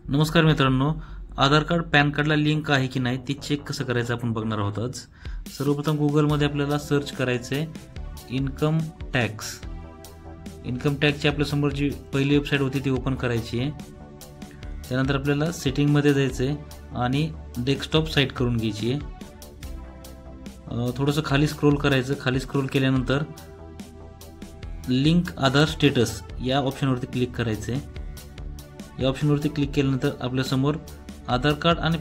नमस्कार मित्रांनो, आधार card pan कार्डला लिंक आहे की नाही ते चेक कसं करायचं आपण बघणार आहोत आज। सर्वप्रथम गुगलमध्ये आपल्याला सर्च करायचे इन्कम टॅक्स। इन्कम टॅक्सची आपल्या समोर जी पहिली वेबसाईट होती ती ओपन करायची आहे। त्यानंतर आपल्याला सेटिंगमध्ये जायचे आणि डेस्कटॉप साइट करून घ्यायची आहे। थोडंसं खाली स्क्रॉल करायचं। खाली स्क्रॉल केल्यानंतर लिंक आधार स्टेटस या ऑप्शनवरती क्लिक करायचे। या ऑप्शनवरती क्लिक केल्यानंतर आपल्या समोर आधार कार्ड आणि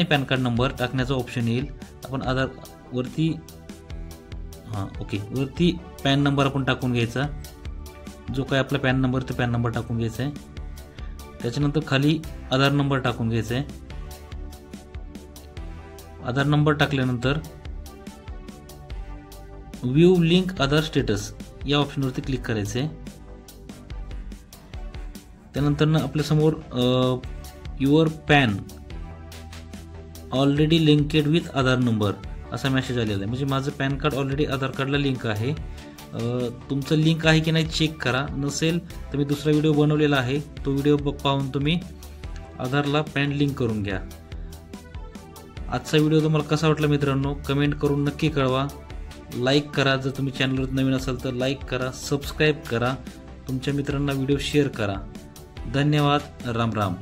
पॅन कार्ड नंबर टाकण्याचा ऑप्शन येईल। आपण आधार वरती वरती पॅन नंबर आपण टाकून घ्यायचा, जो काय आपला पॅन नंबर ते पॅन नंबर टाकून घ्यायचा आहे। त्याच्यानंतर खाली आधार नंबर टाकून घ्यायचा आहे। आधार नंबर टाकल्यानंतर व्ह्यू लिंक आधार स्टेटस या ऑप्शनवरती क्लिक करायचे। त्यानंतर आपल्या समोर your pan already linked with Aadhaar number असा मेसेज आलेला आहे। म्हणजे माझं पॅन कार्ड ऑलरेडी आधार कार्डला लिंक आहे। तुमचं लिंक आहे की नाही चेक करा। नसेल तर मी दुसरा व्हिडिओ बनवलेला आहे, तो व्हिडिओ पाहून तुम्ही आधारला पॅन लिंक करून घ्या। आजचा व्हिडिओ तुम्हाला कसा वाटला मित्रांनो, कमेंट करून नक्की कळवा। लाईक करा, जर तुम्ही चॅनलवर नवीन असाल तर लाईक करा, सबस्क्राईब करा, तुमच्या मित्रांना व्हिडिओ शेअर करा। धन्यवाद। राम राम।